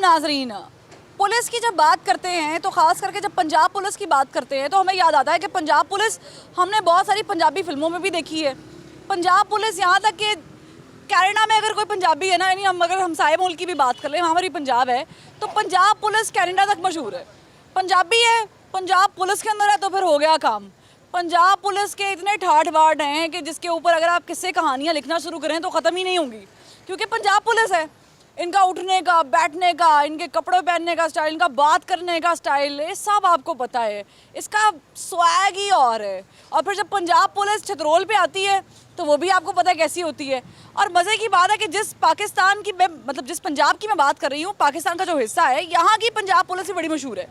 नाजरीन, पुलिस की जब बात करते हैं तो ख़ास करके जब पंजाब पुलिस की बात करते हैं तो हमें याद आता है कि पंजाब पुलिस हमने बहुत सारी पंजाबी फिल्मों में भी देखी है। पंजाब पुलिस यहाँ तक कि कनाडा में अगर कोई पंजाबी है ना, यानी हम अगर हमसाए मुल्क की भी बात कर लें, वहाँ पर भी पंजाब है, तो पंजाब पुलिस कनाडा तक मशहूर है। पंजाबी है, पंजाब पुलिस के अंदर है तो फिर हो गया काम। पंजाब पुलिस के इतने ठाठ बाट हैं कि जिसके ऊपर अगर आप किस्से कहानियाँ लिखना शुरू करें तो ख़त्म ही नहीं होंगी, क्योंकि पंजाब पुलिस है। इनका उठने का, बैठने का, इनके कपड़े पहनने का स्टाइल, इनका बात करने का स्टाइल, ये सब आपको पता है। इसका स्वैग ही और है। और फिर जब पंजाब पुलिस छतरोल पे आती है तो वो भी आपको पता है कैसी होती है। और मज़े की बात है कि जिस पाकिस्तान की मैं मतलब जिस पंजाब की मैं बात कर रही हूँ, पाकिस्तान का जो हिस्सा है, यहाँ की पंजाब पुलिस भी बड़ी मशहूर है,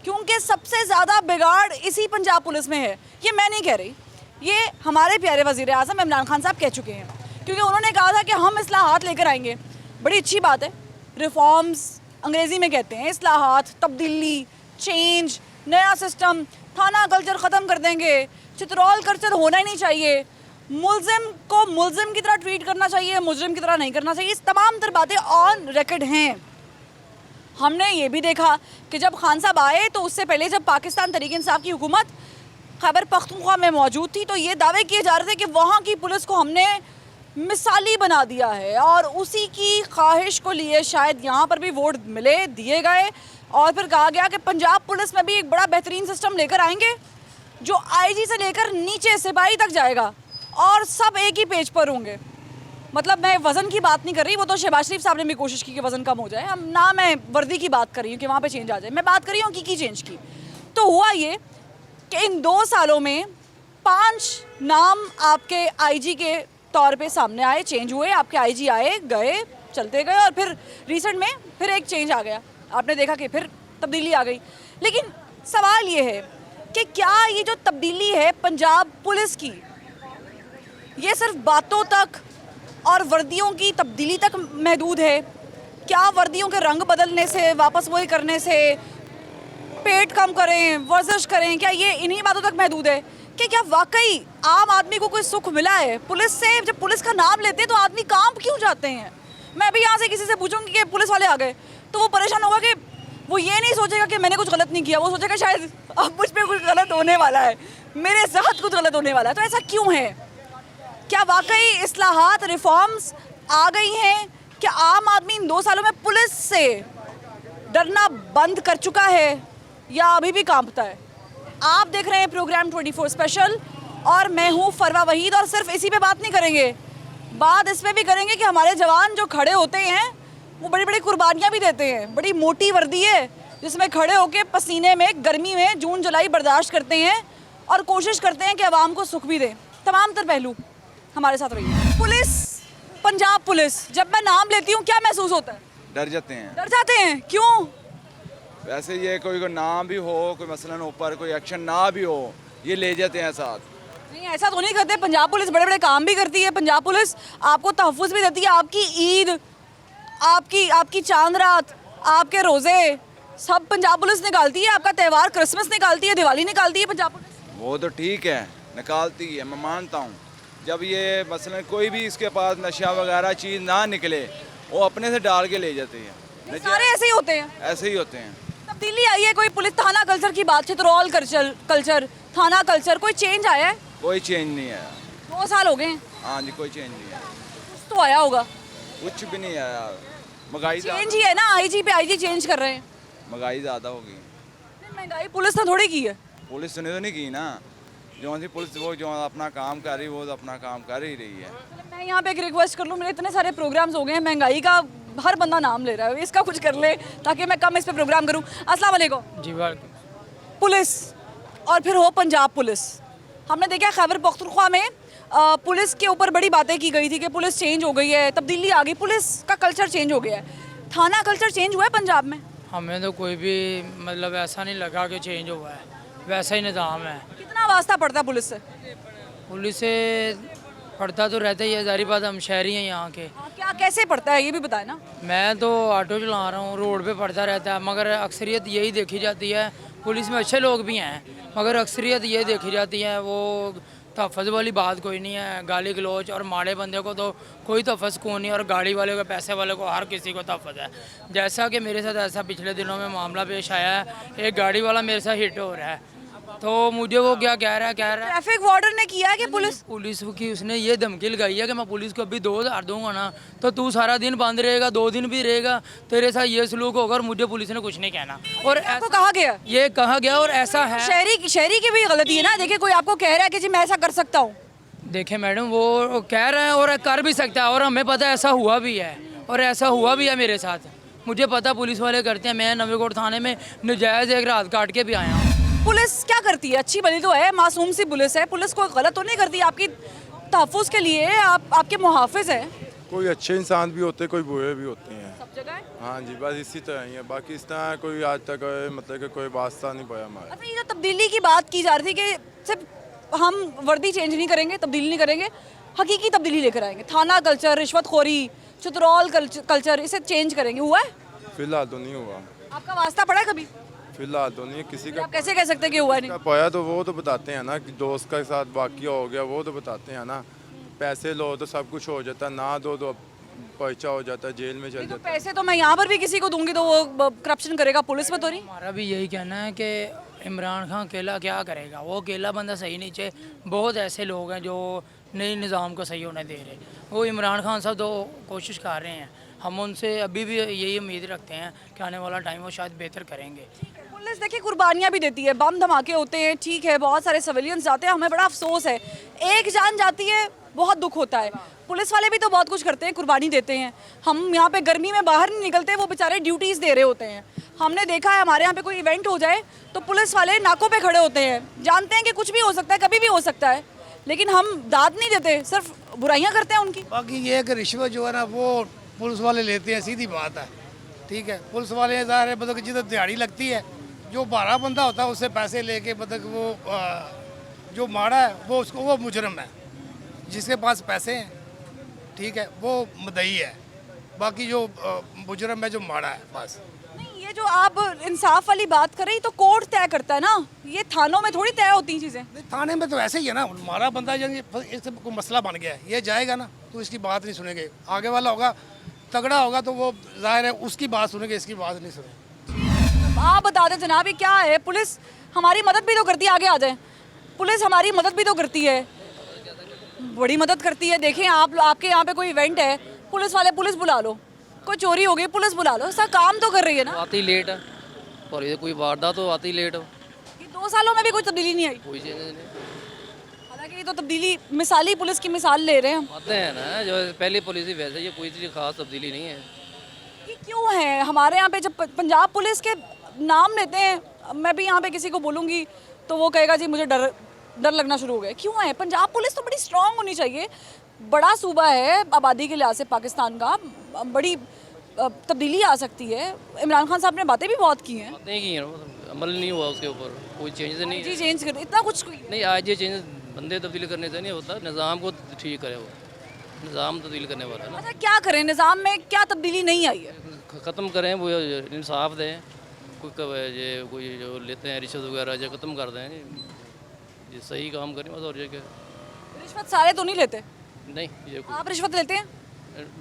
क्योंकि सबसे ज़्यादा बिगाड़ इसी पंजाब पुलिस में है। ये मैं नहीं कह रही, ये हमारे प्यारे वज़ीर आज़म इमरान खान साहब कह चुके हैं, क्योंकि उन्होंने कहा था कि हम इस्लाहात लेकर आएंगे। बड़ी अच्छी बात है, रिफॉर्म्स अंग्रेज़ी में कहते हैं, इस्लाहात, तब्दीली, चेंज, नया सिस्टम, थाना कल्चर ख़त्म कर देंगे, चित्रौल कल्चर होना ही नहीं चाहिए, मुल्ज़िम को मुल्ज़िम की तरह ट्रीट करना चाहिए, मुजरिम की तरह नहीं करना चाहिए। इस तमाम तर बातें ऑन रिकॉर्ड हैं। हमने ये भी देखा कि जब खान साहब आए तो उससे पहले जब पाकिस्तान तहरीक इंसाफ की हुकूमत खैबर पख्तूनख्वा में मौजूद थी तो ये दावे किए जा रहे थे कि वहाँ की पुलिस को हमने मिसाली बना दिया है, और उसी की ख्वाहिश को लिए शायद यहाँ पर भी वोट मिले, दिए गए, और फिर कहा गया कि पंजाब पुलिस में भी एक बड़ा बेहतरीन सिस्टम लेकर आएंगे जो आईजी से लेकर नीचे सिपाही तक जाएगा और सब एक ही पेज पर होंगे। मतलब मैं वज़न की बात नहीं कर रही, वो तो शहबाज शरीफ साहब ने भी कोशिश की कि वज़न कम हो जाए, हम ना मैं वर्दी की बात कर रही हूँ कि वहाँ पे चेंज आ जाए, मैं बात कर रही हूँ की चेंज की। तो हुआ ये कि इन 2 सालों में 5 नाम आपके आईजी के तौर पे सामने आए, चेंज हुए, आपके आईजी आए गए, चलते गए, और फिर रिसेंट में फिर एक चेंज आ गया, आपने देखा कि फिर तब्दीली आ गई। लेकिन सवाल ये है कि क्या ये जो तब्दीली है पंजाब पुलिस की, ये सिर्फ बातों तक और वर्दियों की तब्दीली तक महदूद है? क्या वर्दियों के रंग बदलने से, वापस वही करने से, पेट कम करें, वर्जिश करें, क्या ये इन्हीं बातों तक महदूद है कि क्या वाकई आम आदमी को कोई सुख मिला है पुलिस से? जब पुलिस का नाम लेते हैं तो आदमी कांप क्यों जाते हैं? मैं अभी यहाँ से किसी से पूछूंगी कि पुलिस वाले आ गए तो वो परेशान होगा कि वो ये नहीं सोचेगा कि मैंने कुछ गलत नहीं किया, वो सोचेगा शायद अब मुझ पर कुछ गलत होने वाला है, मेरे साथ कुछ गलत होने वाला है। तो ऐसा क्यों है? क्या वाकई इस्लाहात, रिफॉर्म्स आ गई हैं? क्या आम आदमी इन 2 सालों में पुलिस से डरना बंद कर चुका है या अभी भी कांपता है? आप देख रहे हैं प्रोग्राम 24 स्पेशल और मैं हूँ फरवा वहीद, और सिर्फ इसी पे बात नहीं करेंगे, बात इस पे भी करेंगे कि हमारे जवान जो खड़े होते हैं वो बड़ी बड़ी कुर्बानियाँ भी देते हैं। बड़ी मोटी वर्दी है जिसमें खड़े होकर पसीने में, गर्मी में, जून जुलाई बर्दाश्त करते हैं और कोशिश करते हैं कि आवाम को सुख भी दें। तमाम तर पहलू हमारे साथ रही। पुलिस, पंजाब पुलिस, जब मैं नाम लेती हूँ क्या महसूस होता है? डर जाते हैं। डर जाते हैं? क्यों? वैसे ये कोई नाम भी हो, कोई मसलन ऊपर कोई एक्शन ना भी हो, ये ले जाते हैं साथ। नहीं, ऐसा तो नहीं करते। पंजाब पुलिस बड़े बड़े काम भी करती है। पंजाब पुलिस आपको तहफ़्फ़ुज़ भी देती है। आपकी ईद, आपकी चांद रात, आपके रोज़े सब पंजाब पुलिस निकालती है। आपका त्यौहार क्रिसमस निकालती है, दिवाली निकालती है पंजाब पुलिस। वो तो ठीक है, निकालती है, मैं मानता हूँ। जब ये मसलन कोई भी इसके पास नशा वगैरह चीज़ ना निकले, वो अपने से डाल के ले जाते हैं। सारे ऐसे ही होते हैं, ऐसे ही होते हैं। तब्दीली आई है कोई? पुलिस थाना कल्चर की बात, चित्रौल कल्चर, थाना कल्चर, कोई चेंज आया है? कोई चेंज नहीं आया। 2 साल हो गए हैं। हाँ जी, कोई चेंज नहीं आया। कुछ तो आया होगा। कुछ भी नहीं आया। महंगाई चेंज ही है ना, आईजी पे आईजी चेंज कर रहे हैं। महंगाई ज़्यादा होगी। महंगाई पुलिस ने थोड़ी की है। पुलिस ने तो नहीं की ना, जो सी पुलिस वो जो अपना काम कर रही, वो तो अपना काम कर ही रही है। मैं यहाँ पे एक रिक्वेस्ट कर लूँ, मेरे इतने सारे प्रोग्राम्स हो गए हैं, महंगाई का हर बंदा नाम ले रहा है, इसका कुछ कर ले ताकि मैं कम इस पे प्रोग्राम करूँ। अस्सलाम वालेकुम जी। पुलिस और फिर हो पंजाब पुलिस, हमने देखा खैबर पख्तूनख्वा में पुलिस के ऊपर बड़ी बातें की गई थी कि पुलिस चेंज हो गई है, तब्दीली आ गई, पुलिस का कल्चर चेंज हो गया है। थाना कल्चर चेंज हुआ है पंजाब में? हमें तो कोई भी मतलब ऐसा नहीं लगा कि चेंज हुआ है, वैसा ही निज़ाम है। कितना वास्ता पड़ता है पुलिस से? पुलिस से पढ़ता तो रहता ही है, जारी बात, हम शहरी हैं यहाँ के। क्या कैसे पड़ता है ये भी बताए ना। मैं तो ऑटो चला रहा हूँ, रोड पे पड़ता रहता है, मगर अक्सरियत यही देखी जाती है, पुलिस में अच्छे लोग भी हैं मगर अक्सरियत ये देखी जाती है वो तहफ़्फ़ुज़ वाली बात कोई नहीं है। गाली गलौज और माड़े बंदे को तो कोई तहफ़्फ़ुज़ को नहीं, और गाड़ी वाले को, पैसे वाले को, हर किसी को तहफ़्फ़ुज़ है। जैसा कि मेरे साथ ऐसा पिछले दिनों में मामला पेश आया है, एक गाड़ी वाला मेरे साथ हिट हो रहा है, तो मुझे वो क्या कह रहा है ट्रैफिक वार्डन ने किया है कि पुलिस? पुलिस की उसने ये धमकी लगाई है कि मैं पुलिस को अभी 2000 दूंगा ना तो तू सारा दिन बंद रहेगा, 2 दिन भी रहेगा, तेरे साथ ये सलूक होगा, और मुझे पुलिस ने कुछ नहीं कहना। और आपको कहा गया? ये कहा गया, और ऐसा है। शहरी की भी गलती है ना। देखिए, कोई आपको कह रहा है कि जी मैं ऐसा कर सकता हूँ। देखे मैडम, वो कह रहा है और कर भी सकता है, और हमें पता है ऐसा हुआ भी है, और ऐसा हुआ भी है मेरे साथ। मुझे पता पुलिस वाले करते हैं। मैं नवीकोट थाने में नजायज़ एक रात काट के भी आया हूँ। पुलिस क्या करती है? अच्छी भली तो है, मासूम सी पुलिस है। पुलिस कोई गलत तो नहीं करती। आपकी तहफ़्फ़ुज़ के लिए आपके मुहाफ़िज़ हैं। कोई अच्छे इंसान भी होते, कोई बुरे भी होते हैं। सब जगह है। हाँ जी, बस इसी तरह ही है। बाकी इस तरह कोई आज तक मतलब कि कोई वास्ता नहीं पाया हमारा। अच्छा, ये जो तब्दीली की बात की जा रही थी कि सिर्फ हम वर्दी चेंज नहीं करेंगे, तब्दीली नहीं करेंगे, हकीकी तब्दीली लेकर आएंगे। थाना कल्चर, रिश्वतखोरी, चुतरौल कल्चर, इसे चेंज करेंगे। हुआ है? फिलहाल तो नहीं हुआ। आपका वास्ता पड़ा है कभी? फिलहाल तो नहीं, किसी का आप कैसे कह सकते हैं कि हुआ नहीं? पाया तो वो तो बताते हैं ना कि दोस्त के साथ वाकया हो गया, वो तो बताते हैं ना। पैसे लो तो सब कुछ हो जाता है, ना दो तो पर्चा हो जाता है, जेल में चल तो जाता है। पैसे तो मैं यहाँ पर भी किसी को दूंगी तो वो करप्शन करेगा, पुलिस में तो नहीं। हमारा भी यही कहना है कि इमरान खान अकेला क्या करेगा, वो अकेला बंदा सही नहीं चाहिए। बहुत ऐसे लोग हैं जो नई निज़ाम को सही होने दे रहे। वो इमरान खान साहब तो कोशिश कर रहे हैं, हम उनसे अभी भी यही उम्मीद रखते हैं कि आने वाला टाइम वो शायद बेहतर करेंगे। पुलिस देखिए कुर्बानियाँ भी देती है, बम धमाके होते हैं, ठीक है, बहुत सारे सिविलियंस जाते हैं, हमें बड़ा अफसोस है। एक जान जाती है, बहुत दुख होता है। पुलिस वाले भी तो बहुत कुछ करते हैं, कुर्बानी देते हैं। हम यहाँ पे गर्मी में बाहर नहीं निकलते, वो बेचारे ड्यूटीज़ दे रहे होते हैं। हमने देखा है हमारे यहाँ पे कोई इवेंट हो जाए तो पुलिस वाले नाकों पे खड़े होते हैं, जानते हैं कि कुछ भी हो सकता है, कभी भी हो सकता है, लेकिन हम दाद नहीं देते, सिर्फ बुराइयाँ करते हैं उनकी। बाकी ये है कि रिश्वत जो है ना वो पुलिस वाले लेते हैं, सीधी बात है। ठीक है, पुलिस वाले ज़ाहिर है मतलब कि जिधर दिहाड़ी लगती है, जो बारह बंदा होता है उससे पैसे लेके मतलब कि वो जो माड़ा है वो उसको वो मुजरम है, जिसके पास पैसे हैं ठीक है वो मुद्दई है, बाकी जो मुजरम है जो माड़ा है बस। नहीं, ये जो आप इंसाफ वाली बात कर रही तो कोर्ट तय करता है ना, ये थानों में थोड़ी तय होती चीज़ें। नहीं, थाने में तो ऐसे ही है ना, मारा बंदा यानी इससे कोई मसला बन गया है, ये जाएगा ना तो इसकी बात नहीं सुनेंगे। आगे वाला होगा तगड़ा होगा तो वो जाहिर है उसकी बात सुनेंगे, इसकी बात नहीं सुनेंगे। आप बता दें जनाब, ये क्या है? पुलिस हमारी मदद भी तो करती है, आगे आ जाए। पुलिस हमारी मदद भी तो करती है, बड़ी मदद करती है। देखें आप, आपके यहाँ पे कोई इवेंट है, पुलिस वाले, पुलिस बुला लो, कोई चोरी हो गई पुलिस बुला लो, ऐसा काम तो कर रही है ना। आती लेट है, और ये कोई वारदात तो आती लेट हो, ये 2 सालों में भी कोई तब्दीली नहीं आई। कोई चेंज नहीं। हालांकि ये तो तब्दीली मिसाली पुलिस की मिसाल ले रहे हैं हम। आते हैं ना जो पहली पुलिस ही वैसे, ये कोई चीज़ खास तब्दीली नहीं है। ये क्यों है हमारे यहाँ पे? जब पंजाब पुलिस के नाम लेते हैं, मैं भी यहाँ पे किसी को बोलूँगी तो वो कहेगा जी मुझे डर लगना शुरू हो गया। क्यों है? पंजाब पुलिस तो बड़ी स्ट्रांग होनी चाहिए, बड़ा सूबा है आबादी के लिहाज से पाकिस्तान का, बड़ी तब्दीली आ सकती है। इमरान खान साहब ने बातें भी बहुत की हैं। बातें की हैं, अमल नहीं हुआ उसके ऊपर, कोई चेंज नहीं जी है। चेंज कर, इतना कुछ कोई नहीं, आज ये चेंज बंदे तब्दील करने से नहीं होता, निज़ाम को ठीक करे, वो निज़ाम तब्दील करने वाला है ना। अच्छा, क्या करें? निज़ाम में क्या तब्दीली नहीं आई है? ख़त्म करें, वो इंसाफ दें, कोई जो लेते हैं रिश्वत वगैरह जो ख़त्म कर दें, ये सही काम करें बस। और ये क्या, रिश्वत सारे तो नहीं लेते? नहीं ये आप रिश्वत लेते हैं?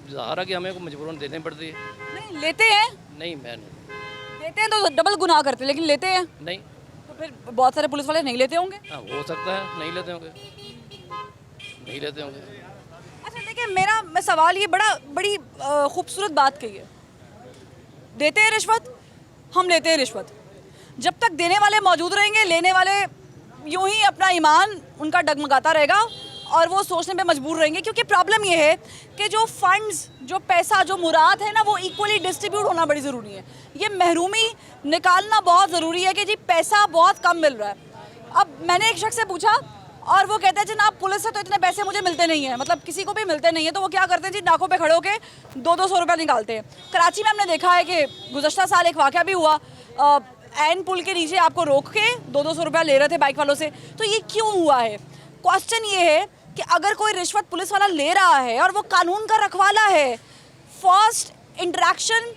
ज़ाहिर कि हमें को मजबूरन देनी पड़ती है। नहीं लेते हैं, नहीं मैं नहीं, देते हैं तो डबल गुनाह करते हैं, लेकिन लेते हैं नहीं। तो फिर बहुत सारे पुलिस वाले नहीं लेते होंगे। हाँ हो सकता है नहीं लेते होंगे, नहीं लेते होंगे। अच्छा देखिए, मेरा सवाल ये बड़ी खूबसूरत बात कही है। देते हैं रिश्वत, हम लेते हैं रिश्वत। जब तक देने वाले मौजूद रहेंगे, लेने वाले यूं ही अपना ईमान उनका डगमगाता रहेगा और वो सोचने पे मजबूर रहेंगे। क्योंकि प्रॉब्लम ये है कि जो फंड्स, जो पैसा, जो मुराद है ना, वो इक्वली डिस्ट्रीब्यूट होना बड़ी ज़रूरी है। ये महरूमी निकालना बहुत ज़रूरी है कि जी पैसा बहुत कम मिल रहा है। अब मैंने एक शख्स से पूछा और वो कहते हैं जनाब पुलिस से तो इतने पैसे मुझे मिलते नहीं हैं, मतलब किसी को भी मिलते नहीं है, तो वो क्या करते हैं जी, नाकों पे खड़े होकर 200-200 रुपये निकालते हैं। कराची में हमने देखा है कि गुज़श्ता साल एक वाक़या भी हुआ, एन पुल के नीचे आपको रोक के 200-200 रुपया ले रहे थे बाइक वालों से। तो ये क्यों हुआ है? क्वेश्चन ये है कि अगर कोई रिश्वत पुलिस वाला ले रहा है और वो कानून का रखवाला है, फर्स्ट इंटरेक्शन,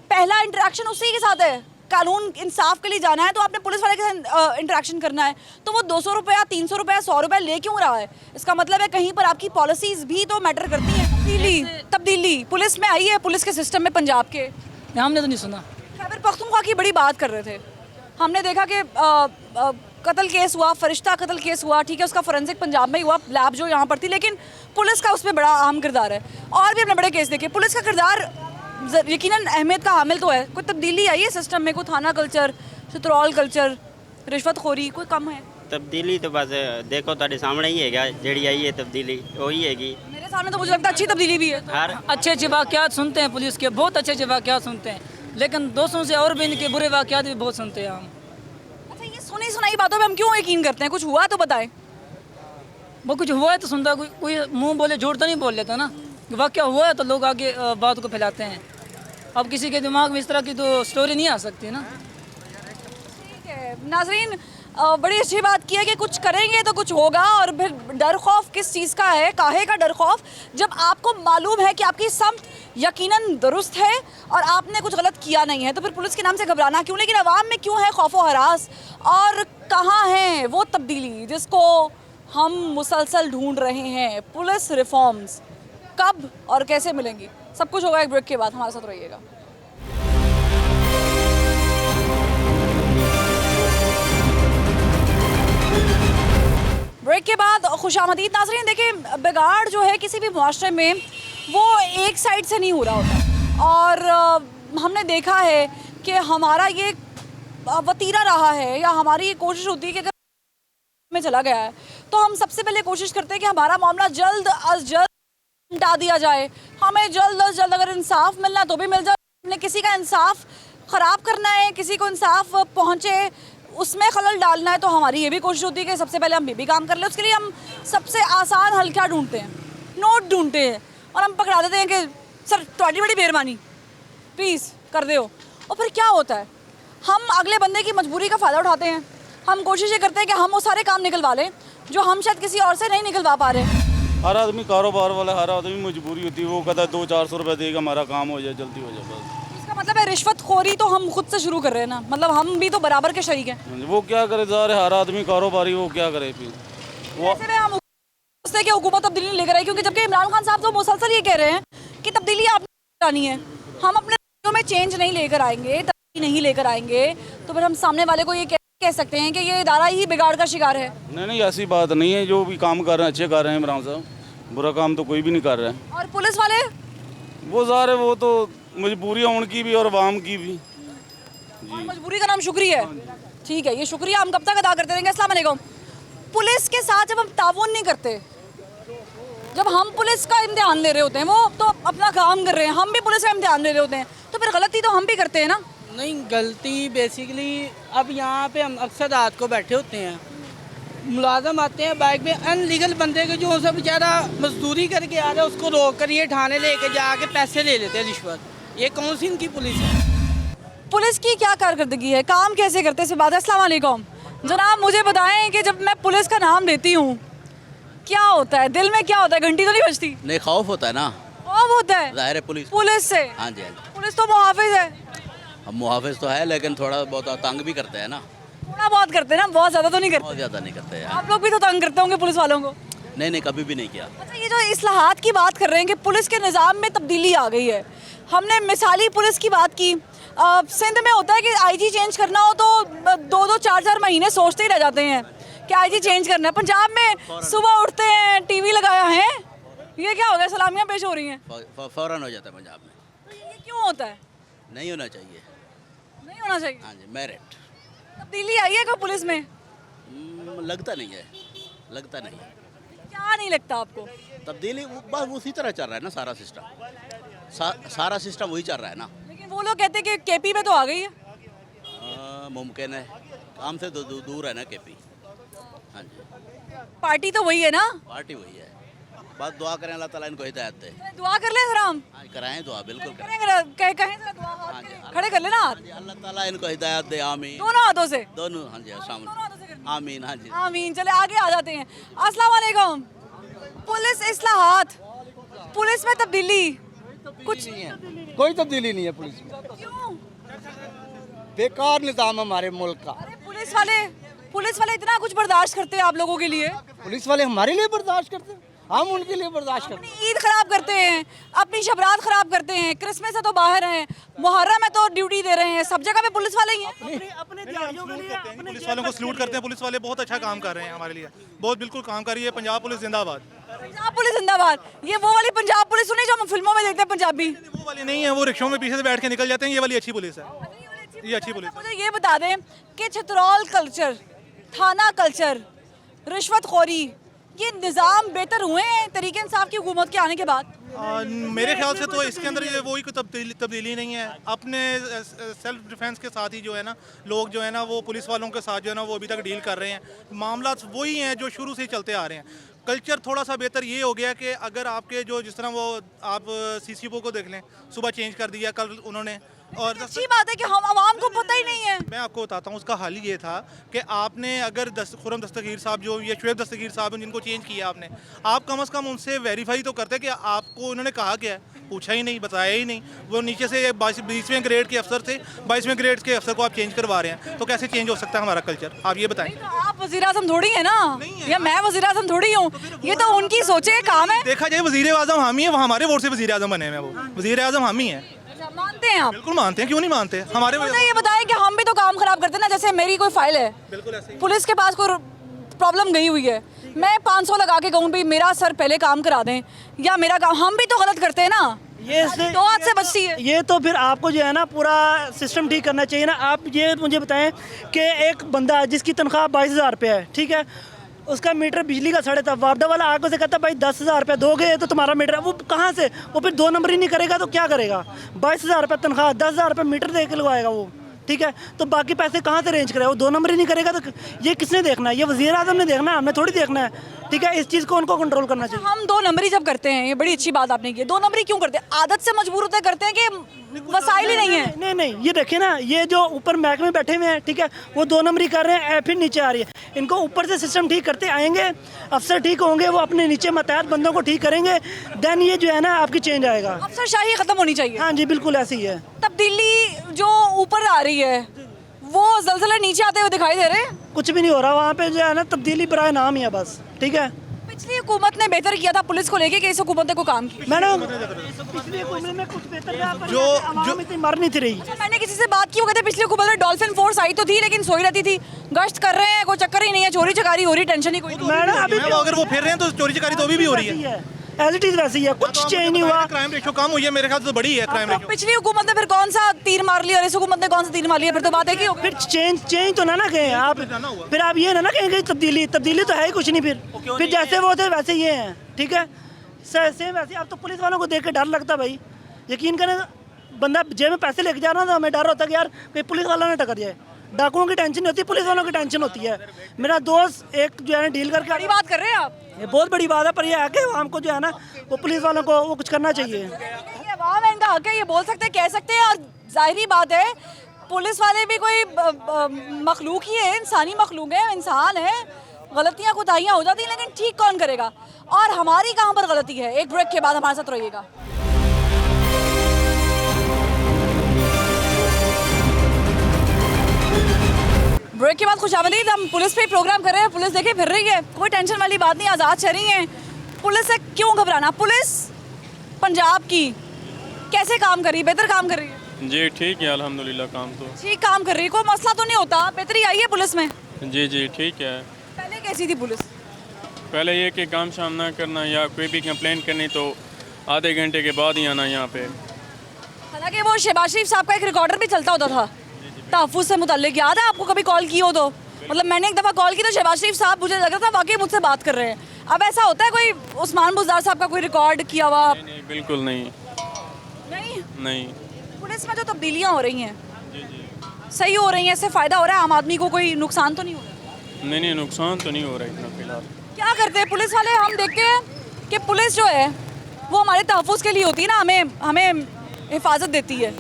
पहला इंटरेक्शन उसी के साथ है, कानून इंसाफ के लिए जाना है तो आपने पुलिस वाले के साथ इंटरेक्शन करना है, तो वो 200 रुपया, 300 रुपया, 100 रुपया ले क्यों रहा है? इसका मतलब है कहीं पर आपकी पॉलिसीज भी तो मैटर करती हैं। तब्दीली पुलिस में आई है, पुलिस के सिस्टम में पंजाब के। हमने तो नहीं सुना। खैबर पख्तूनख्वा की बड़ी बात कर रहे थे, हमने देखा कि कत्ल केस हुआ, फरिश्ता कत्ल केस हुआ, ठीक है, उसका फोरेंसिक पंजाब में ही हुआ, लैब जो यहाँ पर थी, लेकिन पुलिस का उसमें बड़ा अहम किरदार है। और भी हमने बड़े केस देखे, पुलिस का किरदार यकीनन अहमियत का हामिल तो है। कोई तब्दीली आई है सिस्टम में? कोई थाना कल्चर, शतरौल कल्चर, रिश्वतखोरी कोई कम है? तब्दीली तो बस देखो ਤੁਹਾਡੇ सामने ही है ਜਿਹੜੀ आई है तब्दीली वही हैगी। मेरे सामने तो मुझे लगता है अच्छी तब्दीली भी है। हर अच्छे अच्छे वाक़यात सुनते हैं पुलिस के, बहुत अच्छे अच्छे वाक़यात सुनते हैं, लेकिन दोस्तों से और भी इनके बुरे वाक़यात भी बहुत सुनते हैं हम। अच्छा, ये सुनी सुनाई बातों पे हम क्यों यकीन करते हैं? कुछ हुआ तो बताएं। वो कुछ हुआ है तो सुनता, कोई मुंह बोले झूठ तो नहीं बोल लेता ना। वाक़या हुआ है तो लोग आगे बात को फैलाते हैं। अब किसी के दिमाग में इस तरह की तो स्टोरी नहीं आ सकती ना। ठीक है नाज़रीन, बड़ी अच्छी बात की है कि कुछ करेंगे तो कुछ होगा। और फिर डर खौफ किस चीज़ का है, काहे का डर खौफ? जब आपको मालूम है कि आपकी समत यकीनन दुरुस्त है और आपने कुछ गलत किया नहीं है, तो फिर पुलिस के नाम से घबराना क्यों? लेकिन अवाम में क्यों है खौफ व हरास? और कहाँ है वो तब्दीली जिसको हम मुसलसल ढूंढ रहे हैं? पुलिस रिफॉर्म्स कब और कैसे मिलेंगी? सब कुछ होगा एक ब्रेक के बाद, हमारे साथ रहिएगा। ब्रेक के बाद खुशामदीद नाज़रीन। देखिए, बिगाड़ जो है किसी भी मुआशरे में वो एक साइड से नहीं हो रहा होता, और हमने देखा है कि हमारा ये वतीरा रहा है या हमारी ये कोशिश होती है कि अगर में चला गया है तो हम सबसे पहले कोशिश करते हैं कि हमारा मामला जल्द अज जल्द मिटा दिया जाए। हमें जल्द अज जल्द अगर इंसाफ मिलना तो भी मिल जाए। हमने किसी का इंसाफ ख़राब करना है, किसी को इंसाफ पहुँचे उसमें खलल डालना है, तो हमारी ये भी कोशिश होती है कि सबसे पहले हम भी काम कर लें। उसके लिए हम सबसे आसान हल क्या ढूंढते हैं? नोट ढूंढते हैं और हम पकड़ा देते हैं कि सर थोड़ी बड़ी मेहरबानी प्लीज़ कर दो। और फिर क्या होता है? हम अगले बंदे की मजबूरी का फ़ायदा उठाते हैं। हम कोशिश ये करते हैं कि हम वो सारे काम निकलवा लें जो हम शायद किसी और से नहीं निकलवा पा रहे। हर आदमी कारोबार वाला, हर आदमी मजबूरी होती है, वो कहता है 200-400 रुपये देगा हमारा काम हो जाए, जल्दी हो जाए बस। इसका मतलब है रिश्वतखोरी तो हम खुद से शुरू कर रहे हैं ना, मतलब हम भी तो बराबर के शरीक हैं। वो क्या करे ज़ाहिर है, हर आदमी कारोबारी, वो क्या करे फिर वो। ऐसे में हम सोचते कि हुकूमत तब्दीली लेकर आई, क्योंकि जबकि इमरान खान साहब तो मुसलसल ये कह रहे हैं कि तब्दीली आपने लानी है, हम अपने रवैयों में चेंज नहीं लेकर आएंगे, तब्दीली नहीं लेकर आएंगे, तो फिर हम सामने वाले को ये कह सकते हैं कि ये इदारा ही बिगाड़ का शिकार है। नहीं, ऐसी बात नहीं है। जो भी काम कर रहे हैं अच्छे कर रहे हैं इमरान साहब, बुरा काम तो कोई भी नहीं कर रहा है। और पुलिस वाले वो ज़ाहिर है, वो तो मजबूरियाँ उनकी भी और आवाम की भी। और मजबूरी का नाम शुक्रिया है। ठीक है, ये शुक्रिया हम कब तक अदा करते रहेंगे? अस्सलाम वालेकुम। पुलिस के साथ जब हम ताउन नहीं करते, जब हम पुलिस का इम्तिहान ले रहे होते हैं, वो तो अपना काम कर रहे हैं, हम भी पुलिस का इम्तिहान ले रहे होते हैं, तो फिर गलती तो हम भी करते हैं ना। नहीं, गलती बेसिकली अब यहाँ पे हम अक्सर रात को बैठे होते हैं, मुलाजम आते हैं बाइक में, अनलीगल बंदे के जो सब बेचारा मजदूरी करके आ रहा है उसको रोक कर ये थाने लेके जाके पैसे ले लेते हैं रिश्वत। ये कौन सी इनकी पुलिस है? पुलिस की क्या कारकर्दगी है, काम कैसे करते हैं, इस बात है। अस्सलाम वालेकुम जनाब, मुझे बताएं कि जब मैं पुलिस का नाम लेती हूँ क्या होता है, दिल में क्या होता है? घंटी तो नहीं बजती? नहीं, खौफ होता है ना। खौफ होता है? जाहिर है पुलिस से। हाँ जी, हाँ जी। पुलिस तो मुहाफिज है। अब मुहाफिज तो है, लेकिन थोड़ा बहुत तंग भी करते हैं ना। थोड़ा बहुत करते हैं ना, बहुत ज़्यादा तो नहीं करते। बहुत ज़्यादा नहीं करते हैं। आप लोग भी तो तंग करते होंगे पुलिस वालों को? नहीं, कभी भी नहीं किया। अच्छा, ये जो इस्लाहात की बात कर रहे हैं कि पुलिस के निज़ाम में तब्दीली आ गई है, हमने मिसाली पुलिस की बात की। सिंध में होता है कि आईजी चेंज करना हो तो 2-2, 4-4 महीने सोचते ही रह जाते हैं कि आईजी चेंज करना है। पंजाब में सुबह उठते हैं, टीवी लगाया है, ये क्या हो गया, सलामियाँ पेश हो रही हैं, फौरन हो जाता है पंजाब में। तो ये क्यों होता है? नहीं होना चाहिए। नहीं होना चाहिए। हाँ जी, मेरिट। तब्दीली आई है कोई पुलिस में? लगता नहीं है, लगता नहीं है। क्या नहीं लगता आपको? तब्दीली बस उसी तरह चल रहा है ना, सारा सिस्टम सारा सिस्टम वही चल रहा है ना। लेकिन वो लोग कहते हैं कि केपी में तो आ गई है। मुमकिन है, काम से दूर है ना केपी। हाँ जी, पार्टी तो वही है ना, पार्टी वही है। बस दुआ करें अल्लाह ताला इनको हिदायत दे। दुआ कर ले जरा हम। हाँ, कराएं दुआ, बिल्कुल करें। कहें जरा दुआ, हाँ जी, खड़े कर लेना हाथ, हाँ जी, अल्लाह ताला इनको हिदायत दे, आमीन। दोनों हाथों से। दोनों, हाँ जी, शामिल, आमीन। हाँ जी, आमीन। चले आगे आ जाते हैं। अस्सलाम वालेकुम। पुलिस इस्लाहात, पुलिस में तब्दीली कुछ कोई तब्दीली नहीं है पुलिस में। क्यों? बेकार निज़ाम हमारे मुल्क का। अरे पुलिस वाले इतना कुछ बर्दाश्त करते हैं आप लोगों के लिए। पुलिस वाले हमारे लिए बर्दाश्त करते हैं, हम उनके लिए बर्दाश्त करते हैं। अपनी ईद खराब करते हैं, अपनी शबरात खराब करते हैं, क्रिसमस है तो बाहर हैं, मुहर्रम है तो ड्यूटी दे रहे हैं, सब जगह पे पुलिस वाले ही हैं। पुलिस वालों को सलूट करते हैं। पुलिस वाले बहुत अच्छा काम कर रहे हैं हमारे लिए, बहुत बिल्कुल काम कर रही है। पंजाब पुलिस जिंदाबाद। पंजाब पुलिस जिंदाबाद। ये वो वाली पंजाब पुलिस सुनी जो हम फिल्मों में देखते हैं पंजाबी। वो वाली नहीं है, वो रिक्शों में पीछे से बैठ के निकल जाते हैं। ये वाली अच्छी पुलिस है, ये अच्छी पुलिस है। मुझे ये बता दें कि छतरौल कल्चर, थाना कल्चर, रिश्वतखोरी, ये निज़ाम बेहतर हुए हैं तरीके इंसाफ की हुकूमत के आने के बाद? मेरे ख्याल से तो इसके अंदर ये वही कोई तब्दीली नहीं है। अपने सेल्फ डिफेंस के साथ ही जो है ना, लोग जो है ना वो पुलिस वालों के साथ जो है ना वो अभी तक डील कर रहे हैं। मामला वही हैं जो शुरू से ही चलते आ रहे हैं। कल्चर थोड़ा सा बेहतर ये हो गया कि अगर आपके जो जिस तरह वो आप CCO को देख लें, सुबह चेंज कर दिया कल उन्होंने। और अच्छी बात है कि हम आवाम को पता ही नहीं है। मैं आपको बताता हूँ उसका हल ये था कि आपने अगर खुरम दस्तगीर साहब जो या शुएब दस्तगीर साहब जिनको चेंज किया आपने, आप कम से कम उनसे वेरीफाई तो करते कि आपको उन्होंने कहा क्या है। पूछा ही नहीं, बताया ही नहीं। वो नीचे से 20वें ग्रेड के अफसर थे, 22वें ग्रेड के अफसर को आप चेंज करवा रहे हैं, तो कैसे चेंज हो सकता है हमारा कल्चर? आप ये बताएं। तो आप वज़ीर-ए-आज़म थोड़ी है ना, या मैं वज़ीर-ए-आज़म थोड़ी हूँ, ये तो उनकी सोचे काम है। देखा जाए वज़ीर-ए-आज़म हम ही है, वो हमारे वोट से वज़ीर-ए-आज़म बने हैं। वो वज़ीर-ए-आज़म हम ही हैं। मानते हैं आप? बिल्कुल मानते हैं, क्यों नहीं मानते? हमारे मुझे ये बताएं कि हम भी तो काम खराब करते हैं ना। जैसे मेरी कोई फाइल है, बिल्कुल ऐसे ही। पुलिस के पास कोई प्रॉब्लम गई हुई है, मैं 500 लगा के कहूँ भाई मेरा सर पहले काम करा दें, या मेरा काम, हम भी तो गलत करते हैं ना। ये दो हाथ से बचती है। ये तो फिर आपको जो है ना पूरा सिस्टम ठीक करना चाहिए ना। आप ये मुझे बताएं कि एक बंदा जिसकी तनख्वाह 22,000 रुपये है, ठीक है, उसका मीटर बिजली का साढ़े तब वार्डा वाला आगे से कहता भाई 10,000 रुपये दोगे तो तुम्हारा मीटर है। वो कहाँ से, वो फिर 2 नंबर ही नहीं करेगा तो क्या करेगा? 22,000 रुपये तनख्वाह, 10,000 रुपये मीटर दे के लगवाएगा वो, ठीक है, तो बाकी पैसे कहाँ से अरेंज करेगा? वो 2 नंबर ही नहीं करेगा तो ये किसने देखना है? ये वज़ीर-ए-आज़म ने देखना है, हमने थोड़ी देखना है, ठीक है। इस चीज़ को उनको कंट्रोल करना चाहिए। हम 2 नंबरी जब करते हैं, ये बड़ी अच्छी बात आपने की, 2 नंबरी क्यों करते हैं? आदत से मजबूर होते करते हैं कि वसाइल ही नहीं है। नहीं, ये देखिए ना, ये जो ऊपर महकमे बैठे हुए हैं, ठीक है, वो 2 नंबरी कर रहे हैं, फिर नीचे आ रही है। इनको ऊपर से सिस्टम ठीक करते आएंगे, अफसर ठीक होंगे, वो अपने नीचे मतहत बंदों को ठीक करेंगे, देन ये जो है ना आपकी चेंज आएगा। अफसरशाही खत्म होनी चाहिए। हाँ जी, बिल्कुल ऐसी ही है। तब्दीली जो ऊपर आ रही है, वो ज़लज़ले नीचे आते हुए दिखाई दे रहे हैं। कुछ भी नहीं हो रहा वहाँ पे, जो है ना तब्दीली बराए नाम ही है बस, ठीक है। पिछली हुकूमत ने बेहतर किया था पुलिस को लेके कि इस हुकूमत ने कोई काम किया? मैडम पिछली हुकूमत में कुछ बेहतर किया, पर आवाम इतनी मर नहीं थी रही। मैंने किसी से बात की, वो कहते पिछली हुकूमत में डॉल्फिन फोर्स आई तो थी लेकिन सोई रहती थी, गश्त कर रहे हैं, कोई चक्कर ही नहीं है, चोरी चकारी हो रही, टेंशन ही कोई नहीं। मैडम अभी अगर वो फिर रहे हैं तो चोरी चकारी तो अभी भी हो रही है, एज इट इज वैसी है, कुछ चेंज नहीं हुआ। क्राइम रेशो कम हुई है, मेरे ख्याल से बड़ी है क्राइम रेशो। पिछली हुकूमत ने फिर कौन सा तीर मार लिया और इस हुकूमत ने कौन सा तीर मार लिया? फिर तो बात है कि फिर चेंज तो ना कहें आप, फिर आप ये ना कहेंगे तब्दीली तो है ही कुछ नहीं। फिर जैसे वो थे वैसे ये हैं, ठीक है, सेम वैसे। अब तो पुलिस वालों को देख के डर लगता भाई, यकीन करें, बंदा जेब में पैसे लेके जा रहा था, हमें डर होता कि यार कहीं पुलिस वाला ना टकर जाए। डाकुओं की टेंशन नहीं होती, पुलिस वालों की टेंशन होती है। मेरा दोस्त एक जो है ना डील करके, बड़ी बात कर रहे हैं आप, ये बहुत बड़ी बात है, पर ये है कि हमको जो है ना वो पुलिस वालों को वो कुछ करना चाहिए। ये अवाम है, इनका हक है, ये बोल सकते हैं, कह सकते हैं। और जाहिर बात है पुलिस वाले भी कोई मखलूक ही है, इंसानी मखलूक है, इंसान है, गलतियाँ कोताहियाँ हो जाती हैं, लेकिन ठीक कौन करेगा? और हमारी कहाँ पर गलती है? एक ब्रेक के बाद हमारे साथ रहिएगा। ब्रेक के बाद खुशामदीद। हम पुलिस पे प्रोग्राम कर रहे हैं, पुलिस देखे फिर रही है, कोई टेंशन वाली बात नहीं, आज़ाद शहरी हैं। पुलिस से क्यों घबराना? पुलिस पंजाब की कैसे काम कर रही है? बेहतर काम कर रही है जी, ठीक है अल्हम्दुलिल्लाह, काम तो ठीक काम कर रही है, कोई मसला तो नहीं होता? बेहतरी आई है पुलिस में? जी ठीक है। पहले कैसी थी पुलिस? पहले ये कि काम शाम ना करना या कोई भी कंप्लेंट करनी तो आधे घंटे के बाद ही आना यहाँ पे। हालांकि वो शहबाज शरीफ साहब का एक रिकॉर्डर भी चलता होता था तहफ़्फ़ुज़ से मुताल्लिक, याद है आपको? कभी कॉल की हो तो? मतलब मैंने एक दफ़ा कॉल की तो शहबाज शरीफ साहब, मुझे लग रहा था वाकई मुझसे बात कर रहे हैं। अब ऐसा होता है कोई उस्मान बुज़दार साहब का कोई रिकॉर्ड किया हुआ? नहीं, बिल्कुल नहीं। नहीं पुलिस में जो तब्दीलियाँ हो रही हैं सही हो रही हैं, इससे फ़ायदा हो रहा है आम आदमी को? कोई नुकसान तो नहीं हो रहा? नहीं, नुकसान तो नहीं हो रहा इतना फिलहाल। क्या करते हैं पुलिस वाले? हम देखते हैं कि पुलिस जो है वो हमारे तहफ़्फ़ुज़ के लिए होती है ना, हमें हिफाजत देती है।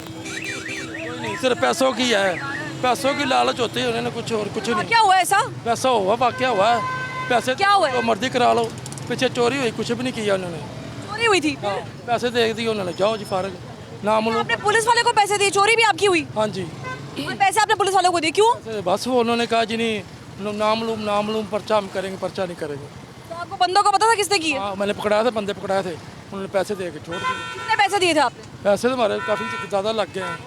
नहीं, सिर्फ पैसों की है, पैसों की लालच होती है, उन्होंने कुछ और कुछ नहीं। क्या हुआ ऐसा? पैसा हुआ, वाकया हुआ है, पैसे क्या हुआ? तो मर्जी करा लो। पीछे चोरी हुई, कुछ भी नहीं किया उन्होंने। चोरी हुई थी? पैसे दे दिए उन्होंने, जाओ जी फारग नाम लो। आपने पुलिस वाले को पैसे दिए, चोरी भी आपकी हुई? हाँ जी। और पैसे आपने पुलिस वालों को दिए, क्यों? बस वो उन्होंने कहा जी नहीं, नामलूम पर्चा हम करेंगे, पर्चा नहीं करेंगे। तो आपको बंदों को पता था किसने किए? हाँ, मैंने पकड़ाया था, बंदे पकड़ाए थे, उन्होंने पैसे दे के छोड़ दिए। कितने पैसे दिए थे आपने? पैसे तो हमारे काफ़ी ज़्यादा लग गए हैं,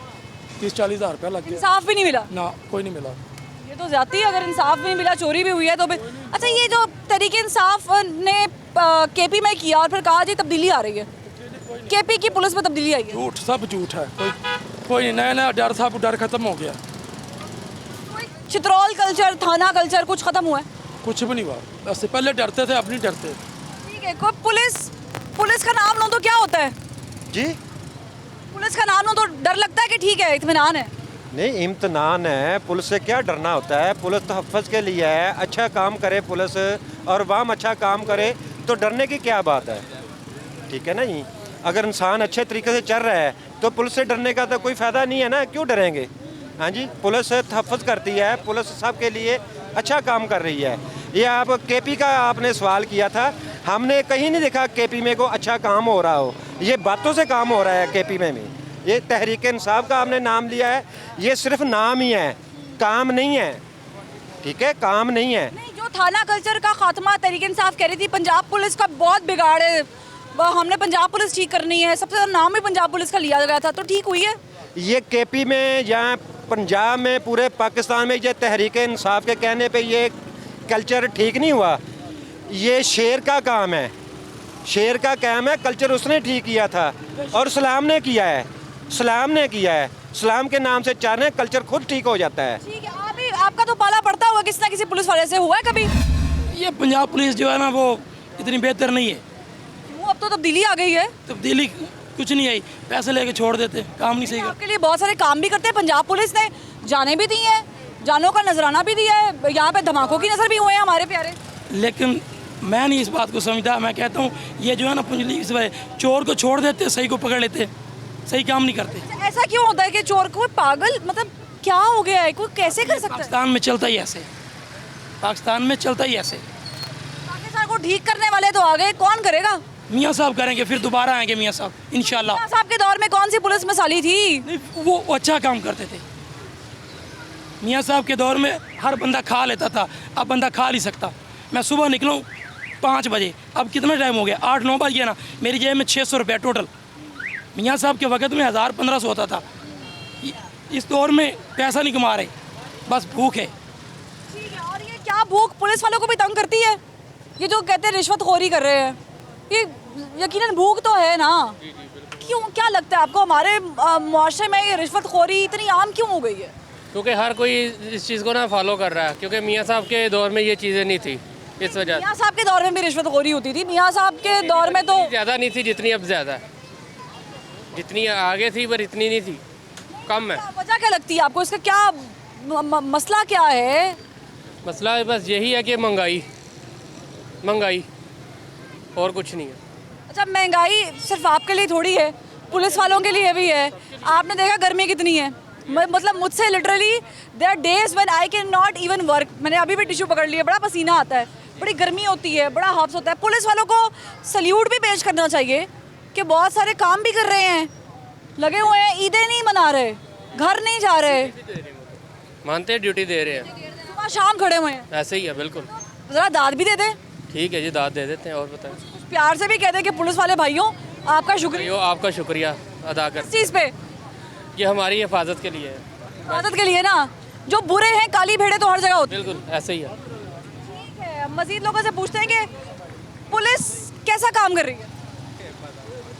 30-40 हज़ार रुपया लग गया। इंसाफ भी नहीं मिला? ना, कोई नहीं मिला। ये तो ज्यादा ही, अगर इंसाफ भी नहीं मिला, चोरी भी हुई है तो अच्छा, ये जो तरीके इंसाफ ने केपी में किया और फिर कहा जी तब्दीली आ रही है, केपी की पुलिस में तब्दीली आई है, झूठ, सब झूठ है। कोई नहीं, नया डर था, डर खत्म हो गया। चित्रौल कल्चर, थाना कल्चर कुछ खत्म हुआ है? कुछ भी नहीं हुआ, बस पहले डरते थे, अब नहीं डरते। ठीक है, कोई पुलिस का नाम लो तो क्या होता है जी? पुलिस का नाम लो तो डर लगता है कि ठीक है इत्मीनान है? नहीं, इम्तनान है, पुलिस से क्या डरना होता है, पुलिस तहफ़्फ़ुज़ के लिए है। अच्छा काम करे पुलिस और वाम अच्छा काम करे तो डरने की क्या बात है, ठीक है ना जी? अगर इंसान अच्छे तरीके से चल रहा है तो पुलिस से डरने का तो कोई फ़ायदा नहीं है ना, क्यों डरेंगे? हाँ जी, पुलिस तहफ़्फ़ुज़ करती है, पुलिस सब के लिए अच्छा काम कर रही है। ये आप केपी का आपने सवाल किया था, हमने कहीं नहीं देखा केपी में को अच्छा काम हो रहा हो, ये बातों से काम हो रहा है केपी में भी। ये तहरीक इंसाफ का आपने नाम लिया है, ये सिर्फ नाम ही है, काम नहीं है, ठीक है, काम नहीं है। नहीं, जो थाना कल्चर का खात्मा तहरीक इंसाफ कह रही थी, पंजाब पुलिस का बहुत बिगाड़ है, हमने पंजाब पुलिस ठीक करनी है, सबसे ज़्यादा नाम ही पंजाब पुलिस का लिया गया था, तो ठीक हुई है? ये केपी में या पंजाब में, पूरे पाकिस्तान में ये तहरीक इंसाफ के कहने पे ये कल्चर ठीक नहीं हुआ। ये शेर का काम है, शेर का काम है, कल्चर उसने ठीक किया था और सलाम ने किया है, सलाम ने किया है, सलाम के नाम से चाहने कल्चर खुद ठीक हो जाता है। ठीक है, आपका तो पाला पड़ता होगा किसी ना किसी पुलिस वाले से, हुआ है कभी? ये पंजाब पुलिस जो है ना वो इतनी बेहतर नहीं है। क्यों, अब तो तब्दीली आ गई है? तब्दीली कुछ नहीं आई, पैसे लेके छोड़ देते, काम नहीं सही कर। आपके लिए बहुत सारे काम भी करते हैं, पंजाब पुलिस ने जाने भी दी है, जानों का नजराना भी दिया है, यहाँ पे धमाकों की नजर भी हुए हैं हमारे प्यारे। लेकिन मैं नहीं इस बात को समझता, मैं कहता हूँ ये जो है ना पुलिस वाले चोर को छोड़ देते, सही को पकड़ लेते, सही काम नहीं करते। ऐसा क्यों होता है कि चोर को पागल, मतलब क्या हो गया है, कोई कैसे कर सकता है? पाकिस्तान में चलता ही ऐसे, पाकिस्तान में चलता ही ऐसे। पाकिस्तान को ठीक करने वाले तो आ गए, कौन करेगा? मियाँ साहब करेंगे, फिर दोबारा आएंगे मियाँ साहब इंशाल्लाह। मियाँ साहब के दौर में कौन सी पुलिस मिसाली थी? नहीं, वो अच्छा काम करते थे। मियाँ साहब के दौर में हर बंदा खा लेता था, अब बंदा खा नहीं सकता। मैं सुबह निकलूँ 5 बजे, अब कितना टाइम हो गया, 8-9 बज गया ना, मेरी जेब में 600 रुपया टोटल। मियाँ साहब के वक्त में 1000-1500 होता था। इस दौर में पैसा नहीं कमा रहे, बस भूख है। ठीक है, और ये क्या भूख पुलिस वालों को भी तंग करती है? ये जो कहते हैं रिश्वतखोरी कर रहे हैं, ये यकीनन भूख तो है ना? क्यों, क्या लगता है आपको हमारे मुआशरे में ये रिश्वतखोरी इतनी आम क्यों हो गई है? क्योंकि हर कोई इस चीज़ को ना फॉलो कर रहा है, क्योंकि मियाँ साहब के दौर में ये चीज़ें नहीं थी, इस वजह। मियाँ साहब के दौर में भी रिश्वतखोरी होती थी, मियाँ साहब के दौर में तो ज़्यादा नहीं थी जितनी अब ज़्यादा है, जितनी आगे थी पर इतनी नहीं थी, कम है। वजह क्या लगती है आपको, इसका क्या मसला क्या है? मसला बस यही है कि महंगाई, महंगाई और कुछ नहीं है। अच्छा, महंगाई सिर्फ आपके लिए थोड़ी है, पुलिस वालों के लिए भी है। आपने देखा गर्मी कितनी है, मतलब मुझसे literally there are days when I can not even work. मैंने अभी भी टिश्यू पकड़ लिया, बड़ा पसीना आता है, बड़ी गर्मी होती है, बड़ा हब्स होता है। पुलिस वालों को सल्यूट भी पेश करना चाहिए कि बहुत सारे काम भी कर रहे हैं, लगे हुए हैं, ईदें नहीं मना रहे, घर नहीं जा रहे, मानते हैं ड्यूटी दे रहे हैं, सुबह शाम खड़े हुए हैं। ऐसे ही है बिल्कुल। ज़रा दाद भी दे दें। ठीक है जी, दाद दे देते हैं। और बताएं, कुछ प्यार से भी कह दें कि पुलिस वाले भाइयों आपका शुक्रिया। आपका शुक्रिया अदा कर, इस चीज़ पे ये हमारी हिफाजत के लिए है, हिफाजत के लिए ना। जो बुरे हैं, काली भेड़े तो हर जगह होती है। बिल्कुल ऐसे ही है। ठीक है, मजीद लोगों से पूछते हैं कि पुलिस कैसा काम कर रही है?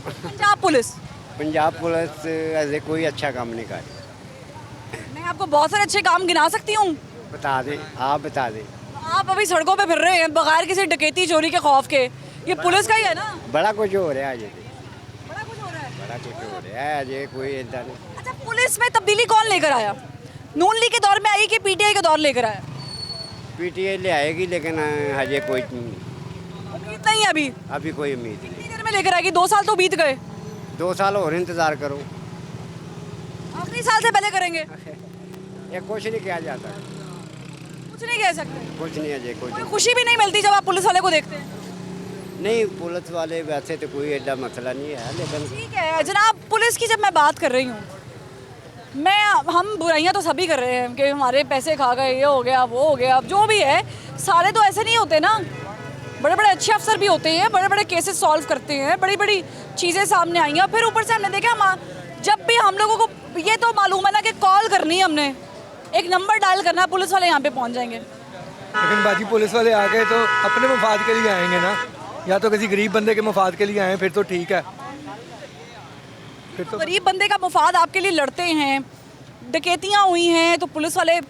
पंजाब पुलिस ऐसे कोई अच्छा काम नहीं कर रही। मैं आपको बहुत सारे अच्छे काम गिना सकती हूँ, बता दें, आप बता दें। आप अभी सड़कों पे फिर रहे हैं बगैर किसी डकैती चोरी के खौफ के, ये पुलिस का ही है ना? बड़ा कुछ हो रहा है अजय, बड़ा कुछ हो रहा है, बड़ा कुछ हो रहा है अजय, कोई ऐसा नहीं। अच्छा, पुलिस में तब्दीली कौन लेकर आया? नून लीग के दौर में आई कि पीटीआई के दौर लेकर आया? पीटीआई ले आएगी, लेकिन अजय कोई उम्मीद नहीं है अभी कोई उम्मीद नहीं। कितनी देर में लेकर आएगी? 2 साल तो बीत गए, 2 साल और इंतजार करो, आखिरी साल से पहले करेंगे। ये कुछ नहीं किया जाता, कुछ नहीं कह सकते, कुछ नहीं अजय, कुछ कोई खुशी भी नहीं मिलती जब आप पुलिस वाले को देखते हैं। नहीं। पुलिस वाले वैसे तो कोई ऐसा मसला नहीं है, लेकिन ठीक है जनाब, पुलिस की जब मैं बात कर रही हूँ हम बुराइयां तो सभी कर रहे हैं कि हमारे पैसे खा गए, ये हो गया, वो हो गया, अब जो भी है, सारे तो ऐसे नहीं होते ना। बड़े बड़े अच्छे अफसर भी होते हैं, बड़े बड़े केसेस सॉल्व करते हैं, बड़ी बड़ी चीज़ें सामने आई हैं। फिर ऊपर से हमने देखा जब भी हम लोगों को ये तो मालूम है ना कि कॉल करनी है, हमने एक नंबर डायल करना, पुलिस वाले यहाँ पे पहुँच जाएंगे। लेकिन बाजी पुलिस वाले आ गए तो अपने मफाद के लिए आएंगे ना, या तो किसी गरीब बंदे के मफाद के लिए आए, फिर तो ठीक है। फिर तो गरीब बंदे का मफाद आपके लिए लड़ते हैं, डकैतियाँ हुई हैं तो पुलिस वाले